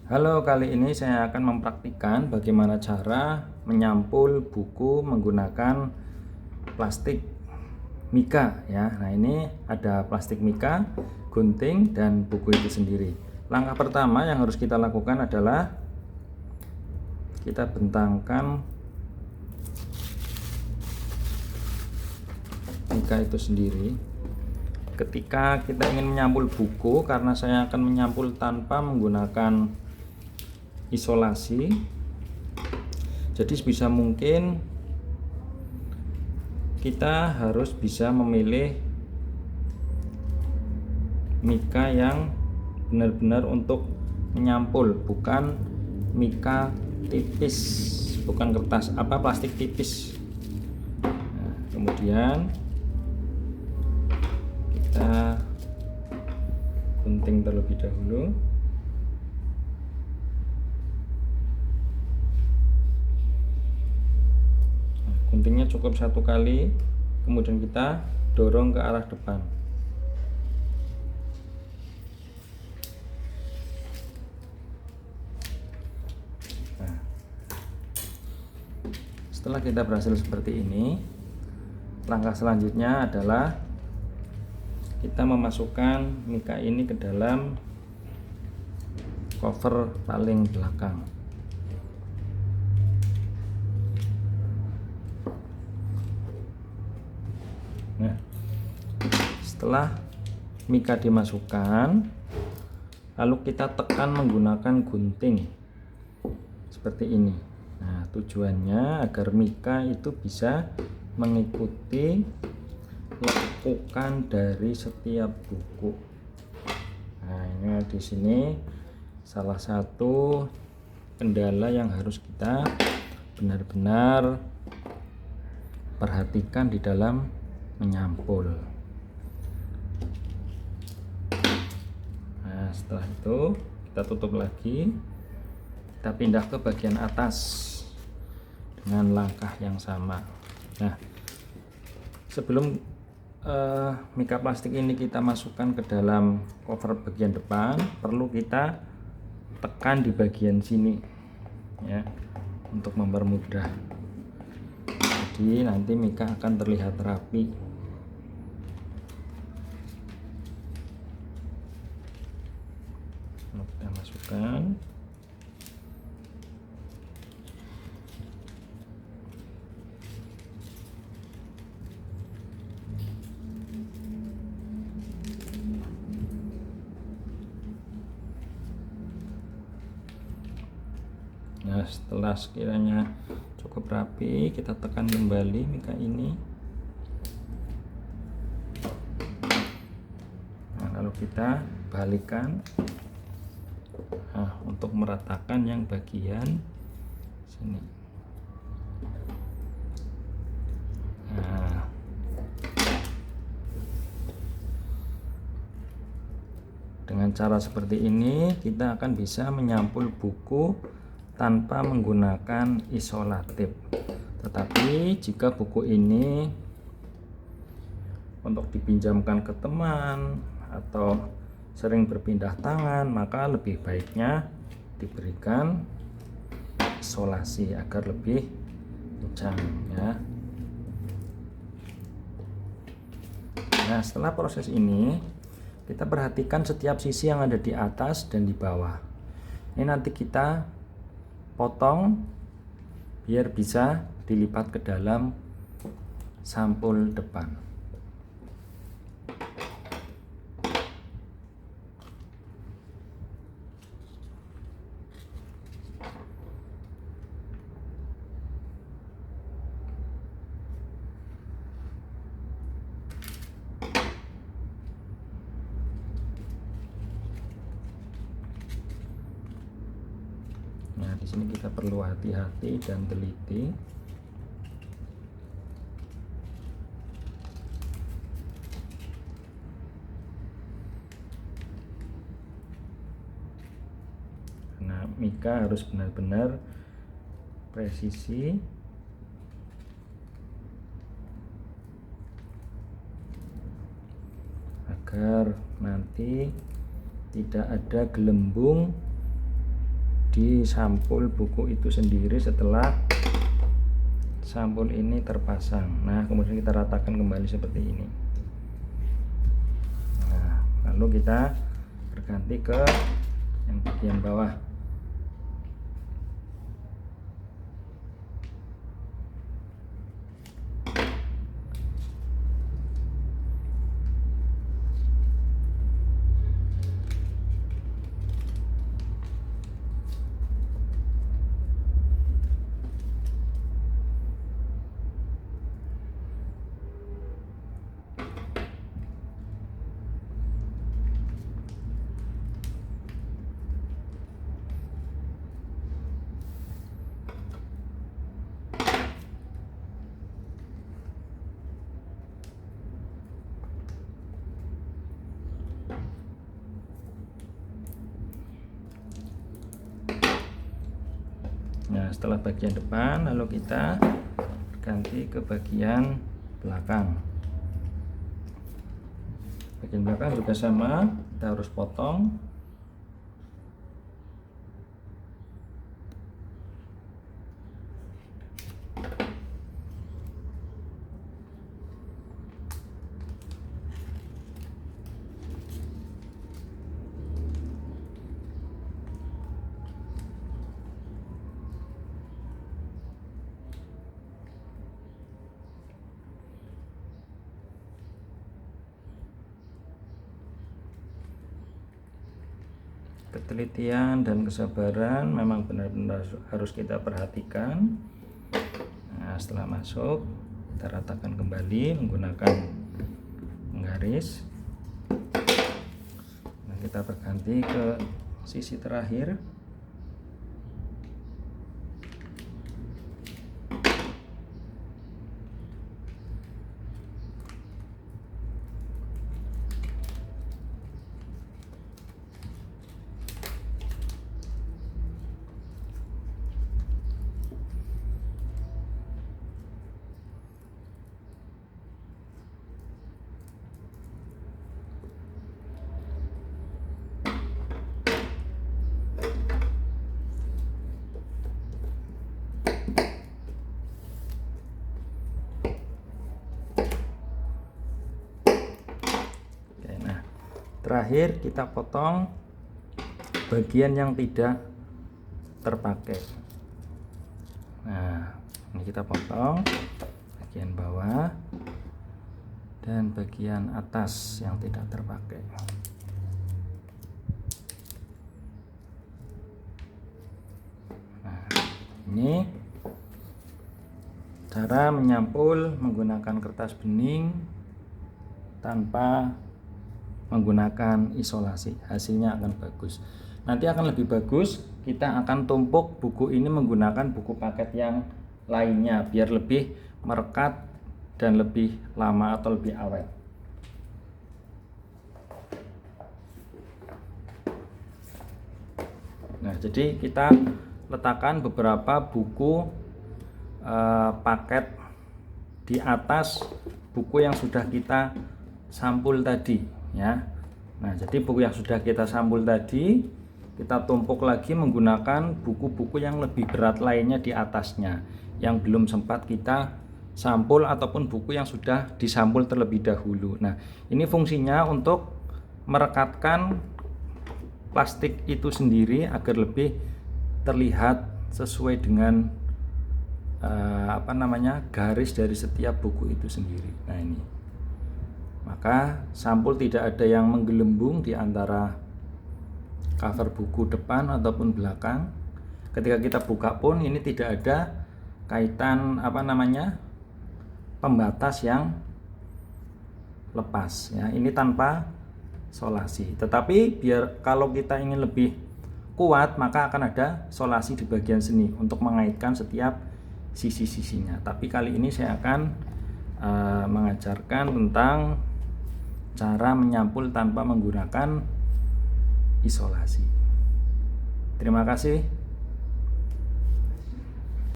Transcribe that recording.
Halo, kali ini saya akan mempraktikkan bagaimana cara menyampul buku menggunakan plastik mika ya. Nah, ini ada plastik mika, gunting, dan buku itu sendiri. Langkah pertama yang harus kita lakukan adalah kita bentangkan mika itu sendiri. Ketika kita ingin menyampul buku, karena saya akan menyampul tanpa menggunakan isolasi, jadi sebisa mungkin kita harus bisa memilih mika yang benar-benar untuk menyampul, bukan mika tipis, bukan kertas plastik tipis. Nah, kemudian kita gunting terlebih dahulu. Guntingnya cukup satu kali, kemudian kita dorong ke arah depan. Nah, setelah kita berhasil seperti ini, langkah selanjutnya adalah kita memasukkan mika ini ke dalam cover paling belakang. Nah, setelah mika dimasukkan, lalu kita tekan menggunakan gunting seperti ini. Nah, tujuannya agar mika itu bisa mengikuti lekukan dari setiap buku. Nah, ini di sini salah satu kendala yang harus kita benar-benar perhatikan di dalam menyampul. Nah, setelah itu kita tutup lagi, kita pindah ke bagian atas dengan langkah yang sama. Nah, sebelum mika plastik ini kita masukkan ke dalam cover bagian depan, perlu kita tekan di bagian sini ya, untuk mempermudah. Jadi nanti mika akan terlihat rapi. Lalu kita masukkan. Nah, setelah sekiranya cukup rapi, kita tekan kembali mika ini. Nah, lalu kita balikkan untuk meratakan yang bagian sini. Nah, dengan cara seperti ini kita akan bisa menyampul buku tanpa menggunakan isolatif. Tetapi jika buku ini untuk dipinjamkan ke teman atau sering berpindah tangan, maka lebih baiknya diberikan isolasi agar lebih kencang ya. Nah, setelah proses ini kita perhatikan setiap sisi yang ada di atas dan di bawah. Ini nanti kita potong biar bisa dilipat ke dalam sampul depan. Nah, di sini kita perlu hati-hati dan teliti. Nah, mika harus benar-benar presisi agar nanti tidak ada gelembung di sampul buku itu sendiri setelah sampul ini terpasang. Nah, kemudian kita ratakan kembali seperti ini. Nah, lalu kita berganti ke yang bagian bawah. Nah, setelah bagian depan, lalu kita ganti ke bagian belakang. Bagian belakang juga sama, kita harus potong. Ketelitian dan kesabaran memang benar-benar harus kita perhatikan. Nah, setelah masuk, kita ratakan kembali menggunakan penggaris. Nah, kita berganti ke sisi terakhir. Terakhir kita potong bagian yang tidak terpakai. Nah, ini kita potong bagian bawah dan bagian atas yang tidak terpakai. Nah, ini cara menyampul menggunakan kertas bening tanpa menggunakan isolasi. Hasilnya akan bagus. Nanti akan lebih bagus kita akan tumpuk buku ini menggunakan buku paket yang lainnya biar lebih merekat dan lebih lama atau lebih awet. Nah, jadi kita letakkan beberapa buku paket di atas buku yang sudah kita sampul tadi ya. Nah, jadi buku yang sudah kita sampul tadi kita tumpuk lagi menggunakan buku-buku yang lebih berat lainnya di atasnya yang belum sempat kita sampul ataupun buku yang sudah disampul terlebih dahulu. Nah, ini fungsinya untuk merekatkan plastik itu sendiri agar lebih terlihat sesuai dengan garis dari setiap buku itu sendiri. Nah, ini. Maka sampul tidak ada yang menggelembung di antara cover buku depan ataupun belakang. Ketika kita buka pun ini tidak ada kaitan pembatas yang lepas ya. Ini tanpa solasi. Tetapi biar kalau kita ingin lebih kuat maka akan ada solasi di bagian sini untuk mengaitkan setiap sisi-sisinya. Tapi kali ini saya akan mengajarkan tentang cara menyampul tanpa menggunakan isolasi. Terima kasih.